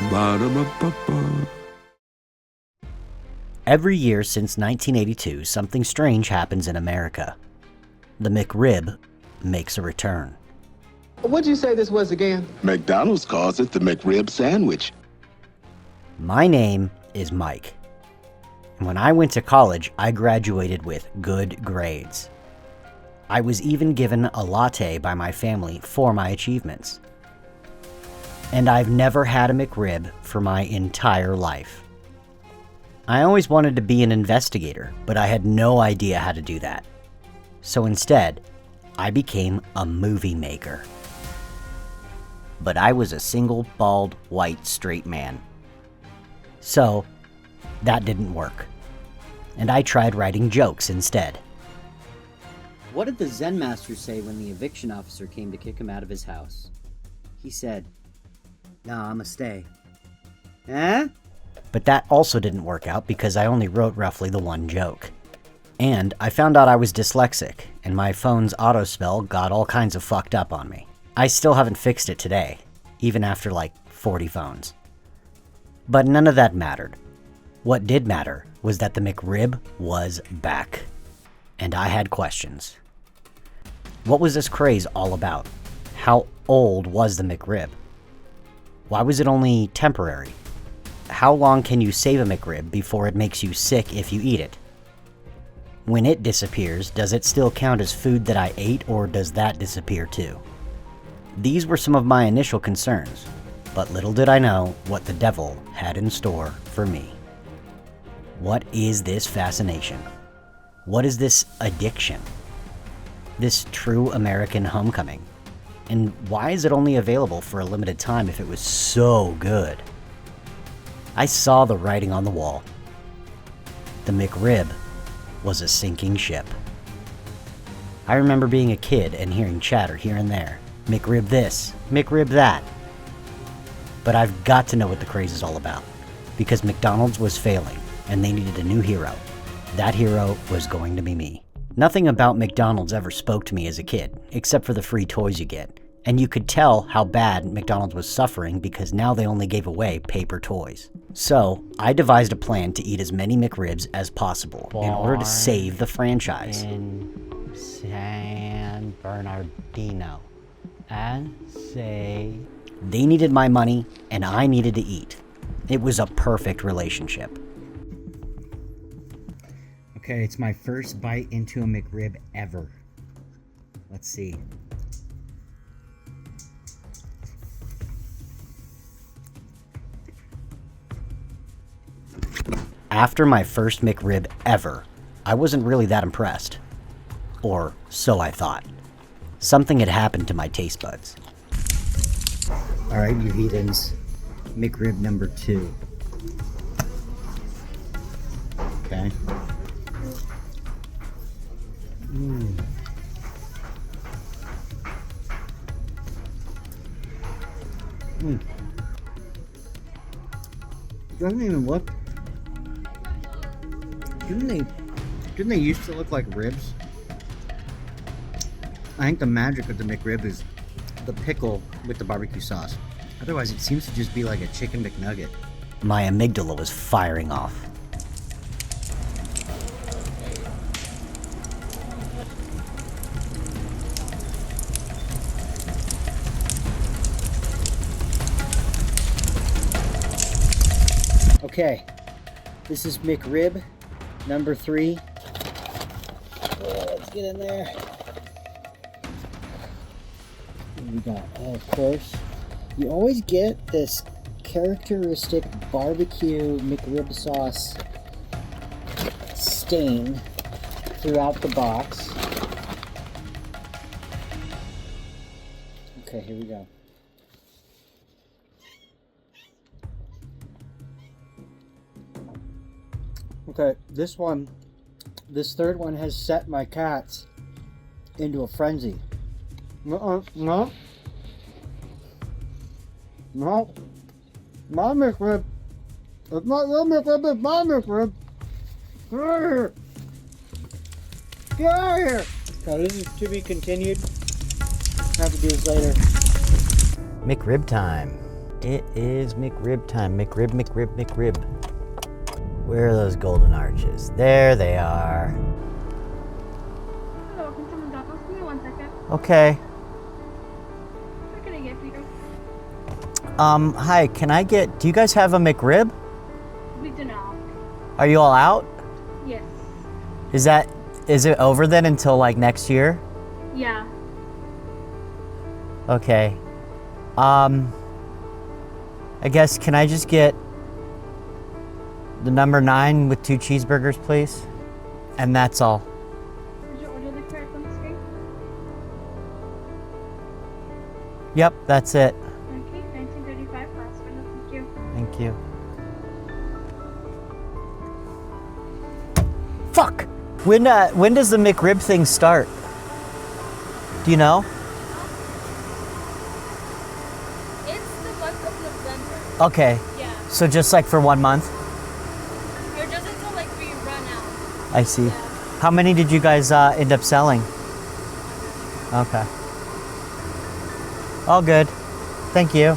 Ba-da-ba-ba-ba. Every year since 1982, something strange happens in America. The McRib makes a return. What'd you say this was again? McDonald's calls it the McRIB Sandwich. My name is Mike. And when I went to college, I graduated with good grades. I was even given a latte by my family for my achievements. And I've never had a McRib for my entire life. I always wanted to be an investigator, but I had no idea how to do that. So instead, I became a movie maker. But I was a single, bald, white, straight man. So, that didn't work. And I tried writing jokes instead. What did the Zen master say when the eviction officer came to kick him out of his house? He said, "Nah, I'ma stay." Eh? But that also didn't work out because I only wrote roughly the one joke. And I found out I was dyslexic, and my phone's autospell got all kinds of fucked up on me. I still haven't fixed it today, even after like 40 phones. But none of that mattered. What did matter was that the McRib was back. And I had questions. What was this craze all about? How old was the McRib? Why was it only temporary? How long can you save a McRib before it makes you sick if you eat it? When it disappears, does it still count as food that I ate, or does that disappear too? These were some of my initial concerns, but little did I know what the devil had in store for me. What is this fascination? What is this addiction? This true American homecoming? And why is it only available for a limited time if it was so good? I saw the writing on the wall. The McRib was a sinking ship. I remember being a kid and hearing chatter here and there. McRib this, McRib that. But I've got to know what the craze is all about, because McDonald's was failing and they needed a new hero. That hero was going to be me. Nothing about McDonald's ever spoke to me as a kid, except for the free toys you get. And you could tell how bad McDonald's was suffering because now they only gave away paper toys. So, I devised a plan to eat as many McRibs as possible in order to save the franchise. In San Bernardino. And say... They needed my money, and I needed to eat. It was a perfect relationship. Okay, it's my first bite into a McRib ever. Let's see. After my first McRib ever, I wasn't really that impressed. Or so I thought. Something had happened to my taste buds. Alright, you heathens. McRib number 2. Okay. Doesn't even look... Didn't they used to look like ribs? I think the magic of the McRib is the pickle with the barbecue sauce. Otherwise, it seems to just be like a chicken McNugget. My amygdala was firing off. Okay, this is McRib number 3. Let's get in there. What do we got? Oh, of course, you always get this characteristic barbecue McRib sauce stain throughout the box. Okay, here we go. Okay, this third one has set my cats into a frenzy. No. My McRib. It's not your McRib, it's my McRib. Get out of here. Get out of here. Now, this is to be continued. Have to do this later. McRib time. It is McRib time. McRib, McRib, McRib. Where are those golden arches? There they are. Hello, welcome to McDonald's. Give me 1 second. Okay. What can I get for you? Hi, do you guys have a McRib? We do not. Are you all out? Yes. Is it over then until like next year? Yeah. Okay. I guess, can I just get the number 9 with 2 cheeseburgers, please? And that's all. Did you order the correct on the screen? Yep, that's it. Okay, 1935 last one. Thank you. Thank you. Fuck! When does the McRib thing start? Do you know? It's the month of November. Okay. Yeah. So just like for 1 month? Or just until like we run out. I see. Yeah. How many did you guys end up selling? Okay. All good. Thank you.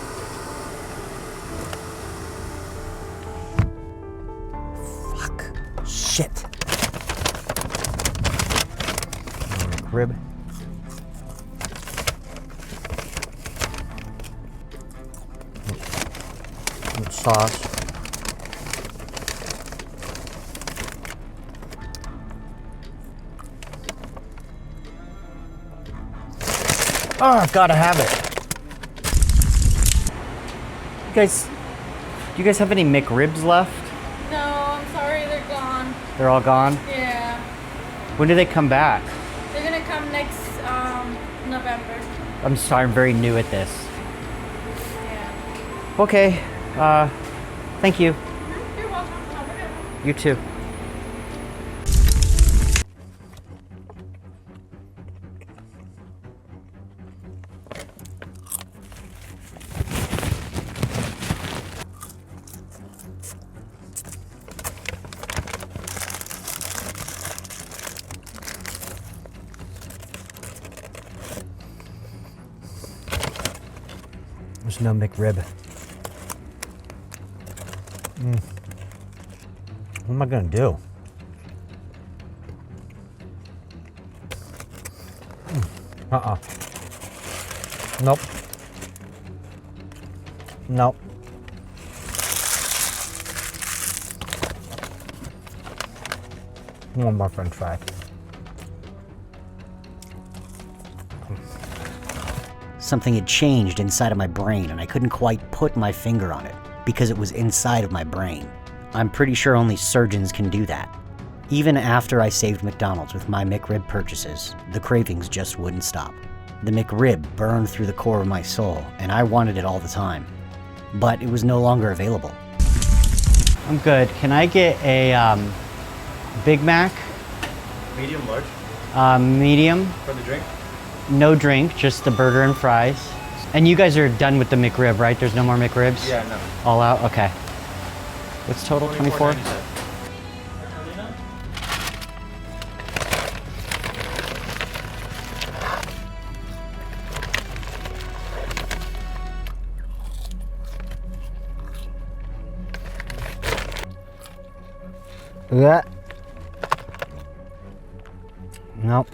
Fuck. Shit. McRib. Sauce. Oh, I've got to have it. Do you guys have any McRibs left? No, I'm sorry, they're gone. They're all gone? Yeah. When do they come back? They're gonna come next November. I'm sorry, I'm very new at this. Yeah. Okay, thank you. You're welcome. Have a good one. You too. There's no McRib. What am I gonna do? Nope. Nope. One more french fry. Something had changed inside of my brain and I couldn't quite put my finger on it because it was inside of my brain. I'm pretty sure only surgeons can do that. Even after I saved McDonald's with my McRib purchases, the cravings just wouldn't stop. The McRib burned through the core of my soul and I wanted it all the time. But it was no longer available. I'm good. Can I get a Big Mac? Medium, large, Medium? for the drink? No drink, just the burger and fries. And you guys are done with the McRib, right? There's no more McRibs? Yeah, no. All out? Okay. What's total? 24? $24.97. Yeah. Nope.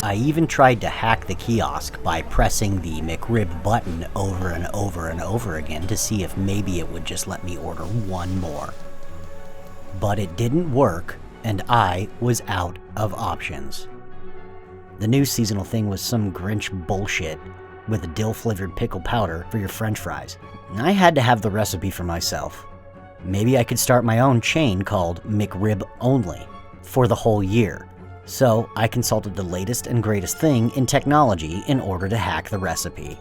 I even tried to hack the kiosk by pressing the McRib button over and over and over again to see if maybe it would just let me order one more. But it didn't work, and I was out of options. The new seasonal thing was some Grinch bullshit with a dill-flavored pickle powder for your french fries. I had to have the recipe for myself. Maybe I could start my own chain called McRib Only for the whole year. So I consulted the latest and greatest thing in technology in order to hack the recipe.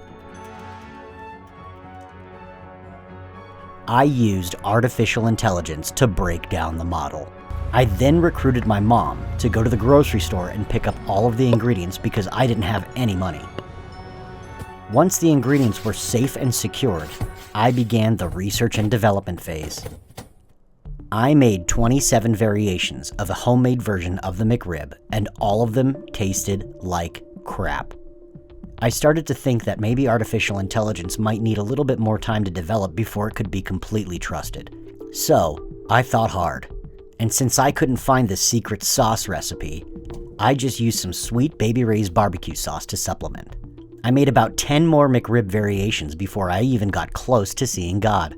I used artificial intelligence to break down the model. I then recruited my mom to go to the grocery store and pick up all of the ingredients because I didn't have any money. Once the ingredients were safe and secured, I began the research and development phase. I made 27 variations of a homemade version of the McRib, and all of them tasted like crap. I started to think that maybe artificial intelligence might need a little bit more time to develop before it could be completely trusted. So, I thought hard. And since I couldn't find the secret sauce recipe, I just used some sweet Baby Ray's barbecue sauce to supplement. I made about 10 more McRib variations before I even got close to seeing God.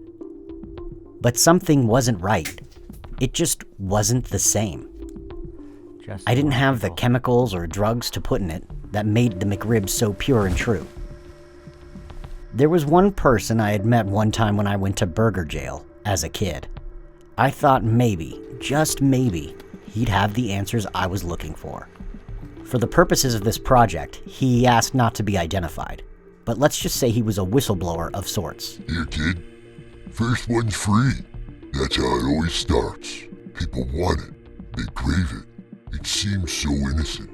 But something wasn't right. It just wasn't the same. I didn't have the chemicals or drugs to put in it that made the McRib so pure and true. There was one person I had met one time when I went to burger jail as a kid. I thought maybe, just maybe, he'd have the answers I was looking for. For the purposes of this project, he asked not to be identified, but let's just say he was a whistleblower of sorts. Here, kid. First one's free. That's how it always starts. People want it. They crave it. It seems so innocent.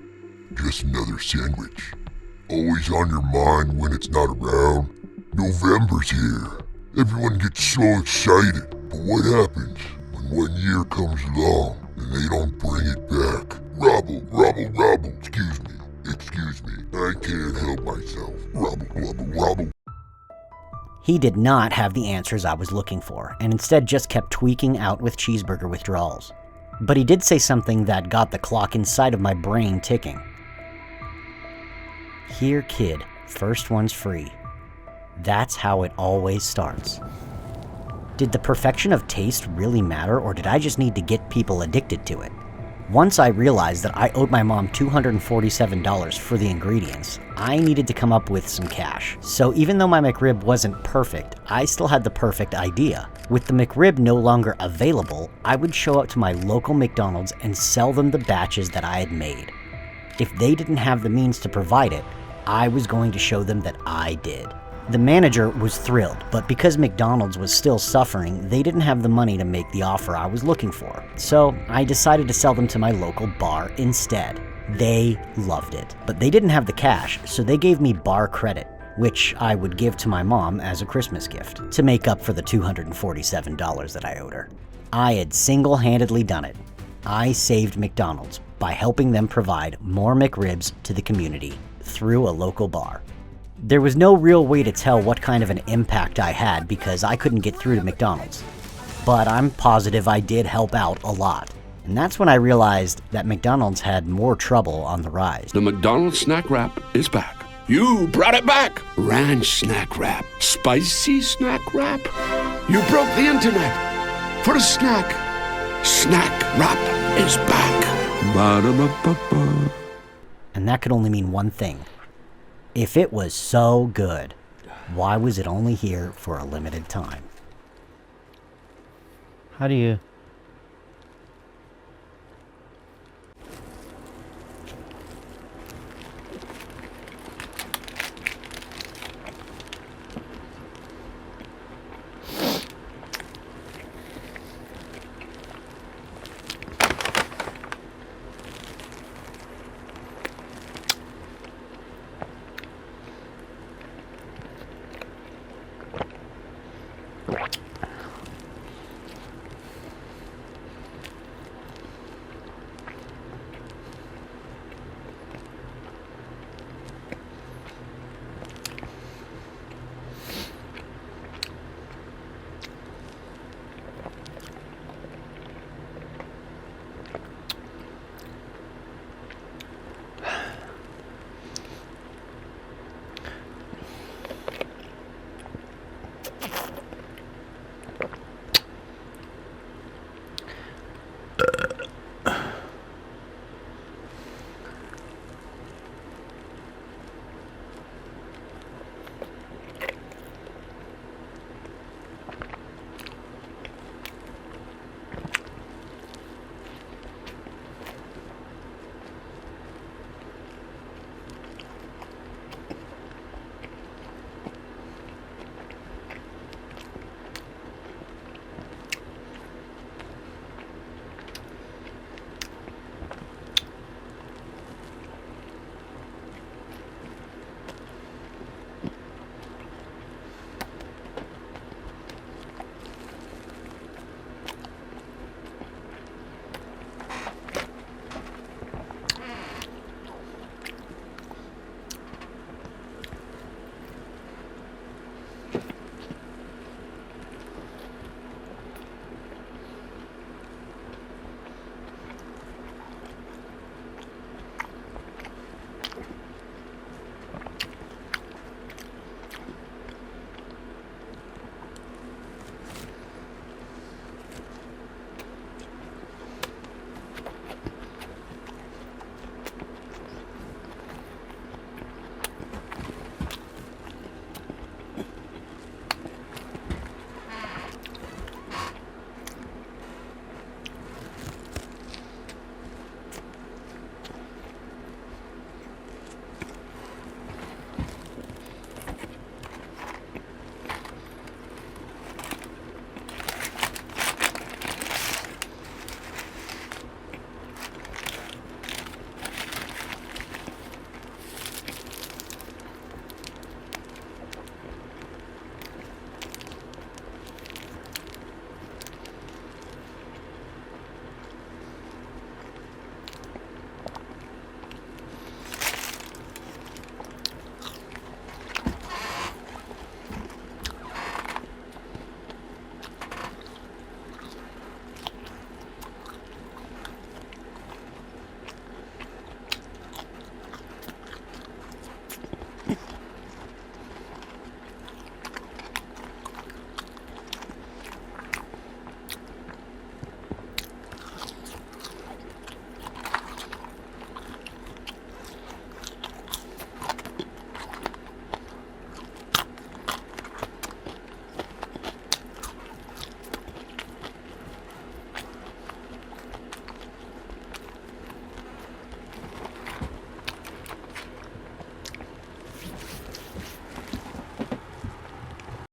Just another sandwich. Always on your mind when it's not around. November's here. Everyone gets so excited. But what happens when 1 year comes along and they don't bring it back? Robble, robble, robble. Excuse me. I can't help myself. Robble, robble, robble. He did not have the answers I was looking for, and instead just kept tweaking out with cheeseburger withdrawals. But he did say something that got the clock inside of my brain ticking. Here, kid, first one's free. That's how it always starts. Did the perfection of taste really matter, or did I just need to get people addicted to it? Once I realized that I owed my mom $247 for the ingredients, I needed to come up with some cash. So even though my McRib wasn't perfect, I still had the perfect idea. With the McRib no longer available, I would show up to my local McDonald's and sell them the batches that I had made. If they didn't have the means to provide it, I was going to show them that I did. The manager was thrilled, but because McDonald's was still suffering, they didn't have the money to make the offer I was looking for. So I decided to sell them to my local bar instead. They loved it, but they didn't have the cash, so they gave me bar credit, which I would give to my mom as a Christmas gift, to make up for the $247 that I owed her. I had single-handedly done it. I saved McDonald's by helping them provide more McRibs to the community through a local bar. There was no real way to tell what kind of an impact I had because I couldn't get through to McDonald's. But I'm positive I did help out a lot. And that's when I realized that McDonald's had more trouble on the rise. The McDonald's snack wrap is back. You brought it back. Ranch snack wrap. Spicy snack wrap. You broke the internet for a snack. Snack wrap is back. Ba-da-ba-ba-ba. And that could only mean one thing. If it was so good, why was it only here for a limited time? How do you